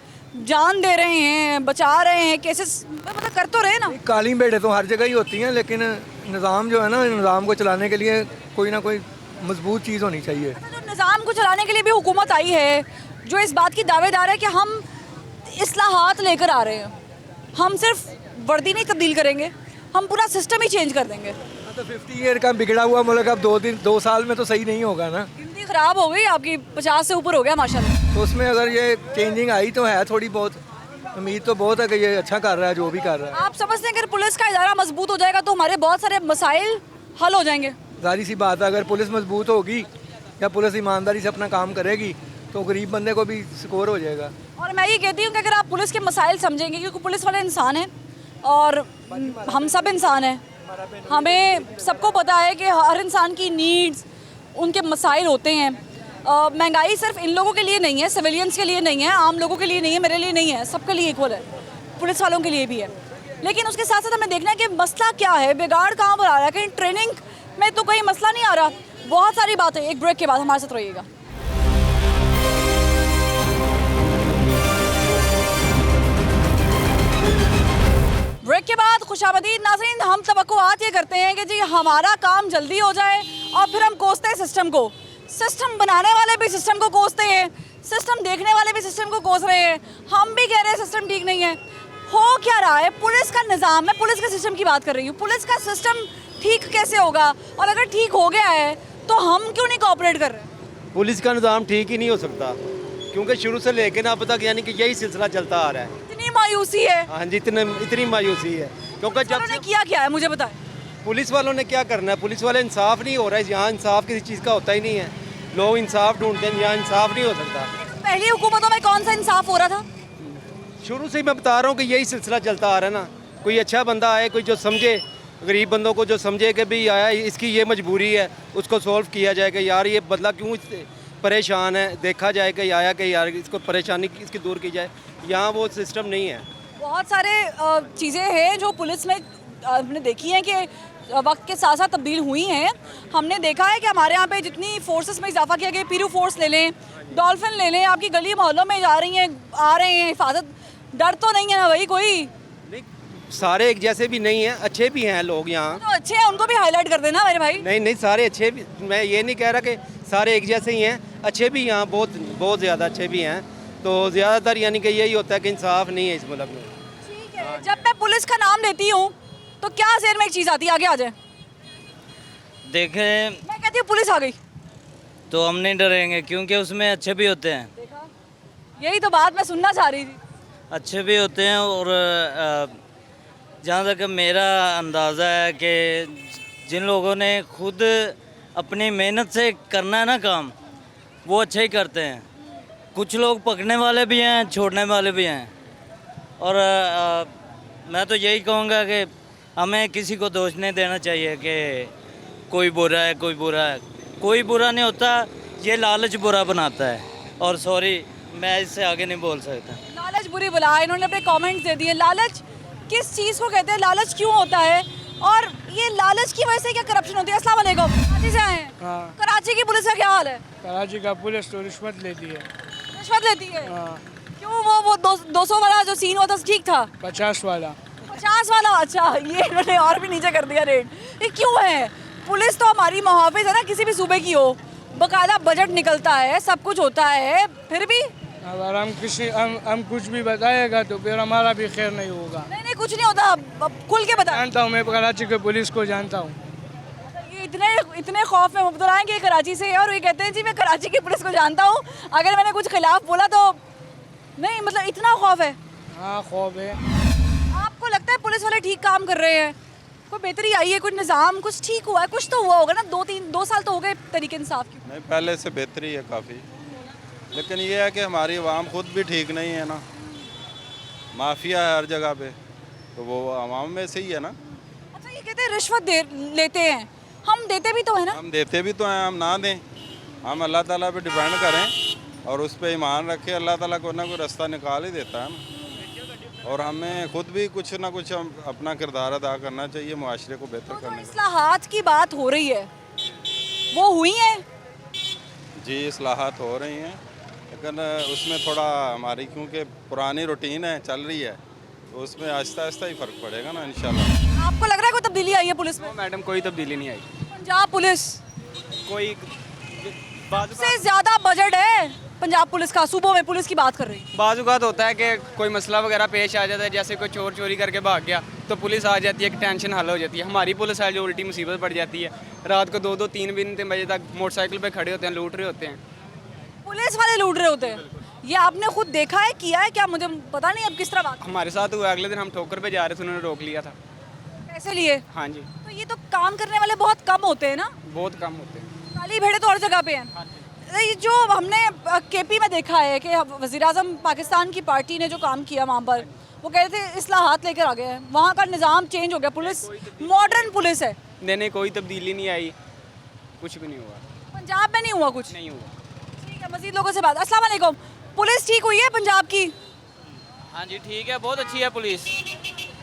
जान दे रहे हैं, बचा रहे हैं, केसेस मतलब कर तो रहे ना। काली बेड़े तो हर जगह ही होती हैं, लेकिन निज़ाम जो है ना, निज़ाम को चलाने के लिए कोई ना कोई मजबूत चीज़ होनी चाहिए। जो निज़ाम को चलाने के लिए भी हुकूमत आई है, जो इस बात की दावेदार है कि हम इस्लाहात लेकर आ रहे हैं, हम सिर्फ वर्दी नहीं तब्दील करेंगे, हम पूरा सिस्टम ही चेंज कर देंगे। तो 50 ईयर का बिगड़ा हुआ मुल्क अब 2 साल में तो सही नहीं होगा ना। गिनती ख़राब हो गई आपकी, 50 से ऊपर हो गया माशाल्लाह। तो उसमें अगर ये चेंजिंग आई तो है, थोड़ी बहुत उम्मीद तो बहुत है कि ये अच्छा कर रहा है जो भी कर रहा है। आप समझते हैं अगर पुलिस का इदारा मजबूत हो जाएगा तो हमारे बहुत सारे मसाइल हल हो जाएंगे? जाहिर सी बात है, अगर पुलिस मजबूत होगी या पुलिस ईमानदारी से अपना काम करेगी तो गरीब बंदे को भी स्कोर हो जाएगा। और मैं ये कहती हूँ कि अगर आप पुलिस के मसाइल समझेंगे, क्योंकि पुलिस वाले इंसान हैं और हम सब इंसान हैं, हमें सबको पता है कि हर इंसान की नीड्स, उनके मसाइल होते हैं। महंगाई सिर्फ इन लोगों के लिए नहीं है, सिविलियंस के लिए नहीं है, आम लोगों के लिए नहीं है, मेरे लिए नहीं है, सबके लिए इक्वल है, पुलिस वालों के लिए भी है। लेकिन उसके साथ साथ हमें देखना है कि मसला क्या है, बिगाड़ कहाँ पर आ रहा है, कहीं ट्रेनिंग में तो कोई मसला नहीं आ रहा। बहुत सारी बातें, एक ब्रेक के बाद हमारे साथ रहिएगा। ब्रेक के बाद खुशामदीद नाज़रीन, हम तवक्कुआत ये करते हैं कि जी हमारा काम जल्दी हो जाए और फिर हम कोसते हैं सिस्टम को। सिस्टम बनाने वाले भी सिस्टम को कोसते हैं, सिस्टम देखने वाले भी सिस्टम को कोस रहे हैं, हम भी कह रहे हैं सिस्टम ठीक नहीं है। हो क्या रहा है? पुलिस का निज़ाम, मैं पुलिस के सिस्टम की बात कर रही हूँ, पुलिस का सिस्टम ठीक कैसे होगा? और अगर ठीक हो गया है तो हम क्यों नहीं कोऑपरेट कर रहे हैं? पुलिस का निज़ाम ठीक ही नहीं हो सकता, क्योंकि शुरू से लेकर अब तक यानी कि यही सिलसिला चलता आ रहा है। इतनी मायूसी है। हाँ जी, इतनी मायूसी है, क्योंकि जब ने किया क्या है मुझे बताएं। पुलिस वालों ने क्या करना है? पुलिस वाले इंसाफ नहीं हो रहा है, यहाँ इंसाफ किसी चीज़ का होता ही नहीं है। लोग इंसाफ ढूंढते हैं, यहाँ इंसाफ नहीं हो सकता। पहली हुकूमतों में कौन सा इंसाफ हो रहा था? शुरू से ही मैं बता रहा हूँ कि यही सिलसिला चलता आ रहा है ना। कोई अच्छा बंदा आए, कोई जो समझे, गरीब बंदों को जो समझे कि भाई आया इसकी ये मजबूरी है, उसको सॉल्व किया जाए कि यार ये बंदा क्यों परेशान है, देखा जाए कि आया कि यार इसको परेशानी इसकी दूर की जाए। यहाँ वो सिस्टम नहीं है। बहुत सारे चीज़ें हैं जो पुलिस में हमने देखी हैं कि वक्त के साथ साथ तब्दील हुई हैं। हमने देखा है कि हमारे यहाँ पे जितनी फोर्सेस में इजाफा किया गया, पीरू फोर्स ले लें, डॉल्फिन ले लें, आपकी गली मोहल्लों में जा रही हैं, आ रहे हैं, हिफाजत, डर तो नहीं है ना भाई कोई? सारे एक जैसे भी नहीं हैं, अच्छे भी हैं लोग यहाँ। तो अच्छे हैं, उनको भी हाईलाइट कर देना मेरे भाई। नहीं, सारे अच्छे भी, मैं ये नहीं कह रहा कि सारे एक जैसे ही हैं, अच्छे भी यहाँ बहुत ज़्यादा अच्छे भी हैं। तो ज़्यादातर यानी कि यही होता है कि इंसाफ नहीं है इस मुल्क में। ठीक है, जब मैं पुलिस का नाम लेती हूँ तो क्या जेर में एक चीज़ आती है, आगे आ जाए। देखें, मैं कहती हूँ पुलिस आ गई तो हम नहीं डरेंगे, क्योंकि उसमें अच्छे भी होते हैं। यही तो बात मैं सुनना चाह रही थी। अच्छे भी होते हैं, और जहाँ तक मेरा अंदाज़ा है कि जिन लोगों ने खुद अपनी मेहनत से करना है ना काम, वो अच्छे ही करते हैं। कुछ लोग पकड़ने वाले भी हैं, छोड़ने वाले भी हैं। और मैं तो यही कहूँगा कि हमें किसी को दोष नहीं देना चाहिए कि कोई बुरा है, कोई बुरा है। कोई बुरा नहीं होता, ये लालच बुरा बनाता है। और सॉरी, मैं इससे आगे नहीं बोल सकता। लालच बुरी बुला, इन्होंने अपने कमेंट्स दे दिए। लालच किस चीज़ को कहते हैं, लालच क्यों होता है, और ये लालच की वजह से क्या करप्शन होती है? अस्सलाम वालेकुम, कराची से आए हैं। हाँ। कराची की पुलिस का क्या हाल है? कराची का पुलिस तो रिश्वत लेती है। रिश्वत लेती है? हाँ। क्यों? वो 200 वाला जो सीन हुआ था ठीक था? 50 वाला। 50 वाला? अच्छा, ये इन्होंने और भी नीचे कर दिया रेट। ये क्यों है? पुलिस तो हमारी मुहाफिज है ना, किसी भी सूबे की हो, बाकायदा बजट निकलता है, सब कुछ होता है, फिर भी अगर हम कुछ भी बताएगा तो फिर हमारा भी खैर नहीं होगा। नहीं, कुछ नहीं होता, अब खुल के बता। जानता हूँ, मैं कराची के पुलिस को जानता हूँ। ये इतने खौफ में मुब्तला हैं कि कराची से है, और ये कहते हैं जी मैं कराची की पुलिस को जानता हूँ, अगर मैंने कुछ खिलाफ बोला तो नहीं, मतलब इतना खौफ है। हाँ, खौफ है। आपको लगता है पुलिस वाले ठीक काम कर रहे हैं? कोई बेहतरी आई है, कोई निज़ाम कुछ ठीक हुआ है? कुछ तो हुआ होगा ना, 2 साल तो हो गए तरीके इंसाफ की। नहीं, पहले से बेहतरी है काफ़ी। लेकिन ये है कि हमारी आवाम खुद भी ठीक नहीं है ना, माफिया है हर जगह पे, तो वो आवाम में से ही है ना। अच्छा, ये कहते हैं रिश्वत लेते हैं, हम देते भी तो है ना। हम देते भी तो हैं, हम ना दें, हम अल्लाह ताला पे डिपेंड करें और उस पर ईमान रखें, अल्लाह ताला कोई ना कोई रास्ता निकाल ही देता है ना। और हमें खुद भी कुछ ना कुछ अपना किरदार अदा करना चाहिए मुआशरे को बेहतर करने के लिए। इस्लाहात की बात हो रही है, वो हुई है? जी इस्लाहात हो रही हैं, लेकिन उसमें थोड़ा हमारी क्योंकि पुरानी रूटीन है चल रही है, तो उसमें आहिस्ता आहिस्ता ही फ़र्क पड़ेगा ना इंशाल्लाह। आपको लग रहा है कोई तब्दीली आई है पुलिस में? मैडम कोई तब्दीली नहीं आई। पंजाब पुलिस कोई सबसे ज़्यादा बजट है पंजाब पुलिस का, सूबों में पुलिस की बात कर रही है। बाज़-औक़ात होता है कि कोई मसला वगैरह पेश आ जाता है, जैसे कोई चोर चोरी करके भाग गया तो पुलिस आ जाती है कि टेंशन हल हो जाती है। हमारी पुलिस है जो उल्टी मुसीबत पड़ जाती है, रात को 2-2 3 बजे तक मोटरसाइकिल पे खड़े होते हैं, लूट रहे होते हैं। पुलिस वाले लूट रहे होते हैं, ये आपने खुद देखा है, किया है क्या? मुझे पता नहीं अब किस तरह बात। हमारे साथ हुआ, अगले दिन हम ठोकर पे जा रहे थे, उन्होंने रोक लिया था। पैसे लिए? हाँ जी। तो ये तो काम करने वाले बहुत कम होते हैं ना? बहुत कम होते हैं। काली भेड़े तो हर जगह पे हैं। ये जो हमने केपी में देखा है कि वज़ीर-ए-आज़म पाकिस्तान की पार्टी ने जो काम किया वहाँ पर, वो कह रहे थे इस्लाहात लेकर आ गए हैं, वहाँ का निज़ाम चेंज हो गया, पुलिस मॉडर्न पुलिस है। नहीं, कोई तब्दीली नहीं आई, कुछ भी नहीं हुआ। पंजाब में नहीं हुआ कुछ? नहीं हुआ। ठीक है, मज़ीद लोगों से बात। अस्सलाम वालेकुम, पुलिस ठीक हुई है पंजाब की? हाँ जी ठीक है, बहुत अच्छी है पुलिस,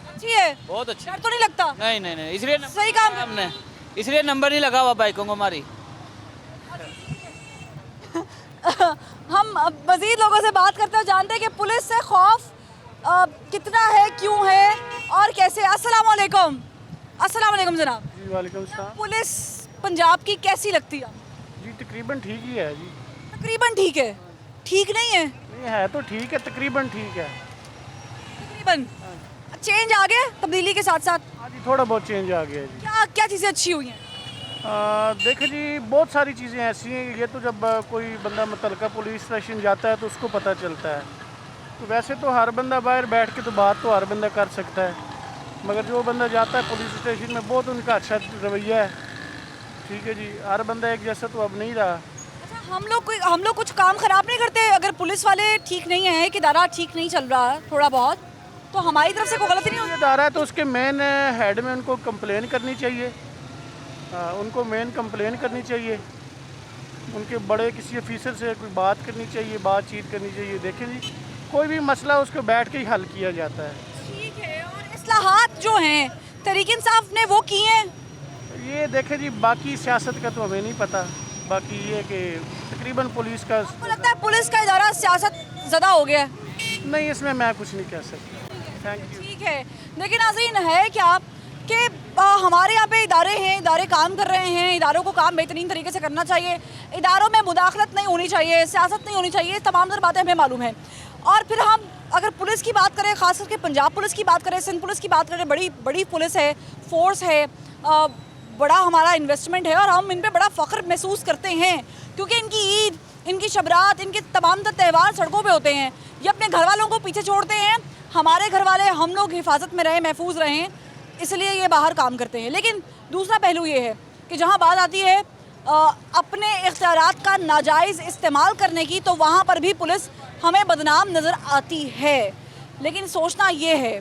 अच्छी है, बहुत अच्छी। डर तो नहीं लगता? नहीं, इसलिए सही काम हमने, इसलिए नंबर नहीं लगा हुआ बाइकों को हमारी। हम मज़ीद लोगों से बात करते हैं, जानते हैं कि पुलिस से खौफ कितना है, क्यों है और कैसे। अस्सलाम वालेकुम। अस्सलाम वालेकुम जनाब। जी वालेकुम सलाम। पुलिस पंजाब की कैसी लगती है? जी तकरीबन ठीक ही है जी। तकरीबन ठीक है? ठीक नहीं है? नहीं है तो ठीक है, तकरीबन ठीक है। तकरीबन चेंज आ गया तब्दीली के साथ साथ? हाँ जी थोड़ा बहुत चेंज आ गया जी। क्या क्या चीज़ें अच्छी हुई हैं? देखें जी बहुत सारी चीज़ें ऐसी हैं, ये तो जब कोई बंदा मुतलका पुलिस स्टेशन जाता है तो उसको पता चलता है। तो वैसे तो हर बंदा बाहर बैठ के तो बात तो हर बंदा कर सकता है, मगर जो बंदा जाता है पुलिस स्टेशन में बहुत उनका अच्छा रवैया है। ठीक है जी, हर बंदा एक जैसा तो अब नहीं रहा। अच्छा, हम लोग कुछ काम ख़राब नहीं करते? अगर पुलिस वाले ठीक नहीं है, कि इदारा ठीक नहीं चल रहा है थोड़ा बहुत, तो हमारी तरफ से कोई गलती नहीं होती? इदारा है तो उसके मेन हेड में उनको कंप्लेन करनी चाहिए, उनको मेन कंप्लेन करनी चाहिए, उनके बड़े किसी ऑफिसर से कोई बात करनी चाहिए, बातचीत करनी चाहिए। देखें जी कोई भी मसला उसको बैठ के ही हल किया जाता है। ठीक है, और इस्लाहात जो हैं तहरीक इंसाफ ने वो किए हैं? ये देखें जी बाकी सियासत का तो हमें नहीं पता, बाकी ये कि तकरीबन पुलिस का। आपको लगता है पुलिस का इदारा सियासत ज़्यादा हो गया है? नहीं, इसमें मैं कुछ नहीं कह सकता। Thank you. ठीक है, लेकिन नाज़रीन है क्या कि हमारे यहाँ पे इदारे हैं, इदारे काम कर रहे हैं, इदारों को काम बेहतरीन तरीके से करना चाहिए, इदारों में मुदाखलत नहीं होनी चाहिए, सियासत नहीं होनी चाहिए, तमाम तर बातें हमें मालूम हैं। और फिर हम अगर पुलिस की बात करें, ख़ास करके पंजाब पुलिस की बात करें, सिंध पुलिस की बात करें, बड़ी पुलिस है, फोर्स है, बड़ा हमारा इन्वेस्टमेंट है और हम इन पर बड़ा फ़ख्र महसूस करते हैं, क्योंकि इनकी ईद, इनकी शबरात, इनके तमाम त्यौहार सड़कों पे होते हैं। ये अपने घर वालों को पीछे छोड़ते हैं, हमारे घर वाले, हम लोग हिफाजत में रहें, महफूज रहें, इसलिए ये बाहर काम करते हैं। लेकिन दूसरा पहलू ये है कि जहाँ बात आती है अपने इख्तियारात का नाजायज़ इस्तेमाल करने की, तो वहाँ पर भी पुलिस हमें बदनाम नज़र आती है। लेकिन सोचना ये है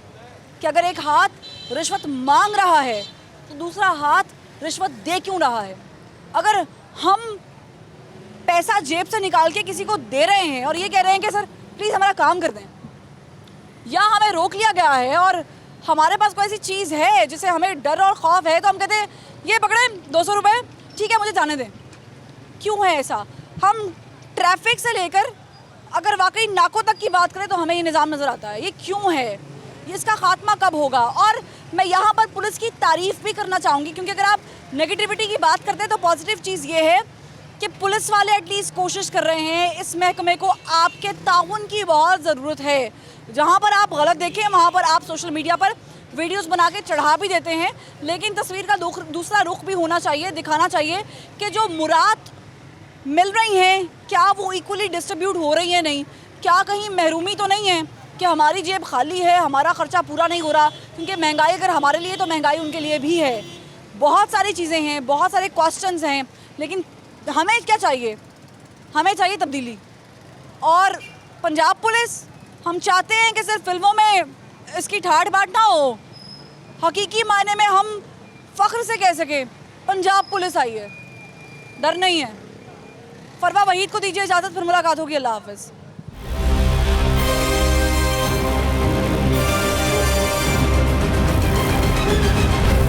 कि अगर एक हाथ रिश्वत मांग रहा है तो दूसरा हाथ रिश्वत दे क्यों रहा है? अगर हम पैसा जेब से निकाल के किसी को दे रहे हैं और ये कह रहे हैं कि सर प्लीज़ हमारा काम कर दें, या हमें रोक लिया गया है और हमारे पास कोई ऐसी चीज़ है जिसे हमें डर और खौफ है, तो हम कहते हैं ये पकड़े 200 रुपये, ठीक है मुझे जाने दें। क्यों है ऐसा? हम ट्रैफिक से लेकर अगर वाकई नाकों तक की बात करें तो हमें ये निज़ाम नज़र आता है। ये क्यों है? ये इसका ख़ात्मा कब होगा? और मैं यहाँ पर पुलिस की तारीफ़ भी करना चाहूँगी, क्योंकि अगर आप नेगेटिविटी की बात करते हैं तो पॉजिटिव चीज़ ये है कि पुलिस वाले एटलीस्ट कोशिश कर रहे हैं। इस महकमे को आपके ताउन की बहुत ज़रूरत है। जहाँ पर आप गलत देखें वहाँ पर आप सोशल मीडिया पर वीडियोस बना के चढ़ा भी देते हैं, लेकिन तस्वीर का दूसरा रुख भी होना चाहिए, दिखाना चाहिए कि जो मुराद मिल रही हैं क्या वो इक्वली डिस्ट्रीब्यूट हो रही है, नहीं, क्या कहीं महरूमी तो नहीं है कि हमारी जेब खाली है, हमारा ख़र्चा पूरा नहीं हो रहा। क्योंकि महंगाई अगर हमारे लिए तो महंगाई उनके लिए भी है, बहुत सारी चीज़ें हैं, बहुत सारे क्वेश्चंस हैं। लेकिन हमें क्या चाहिए? हमें चाहिए तब्दीली। और पंजाब पुलिस, हम चाहते हैं कि सिर्फ फिल्मों में इसकी ठाट बाट ना हो, हकीकी मायने में हम फ़ख्र से कह सकें पंजाब पुलिस आई है, डर नहीं है। फरवा वहीद को दीजिए इजाज़त, फिर मुलाकात होगी। अल्लाह हाफ़िज़।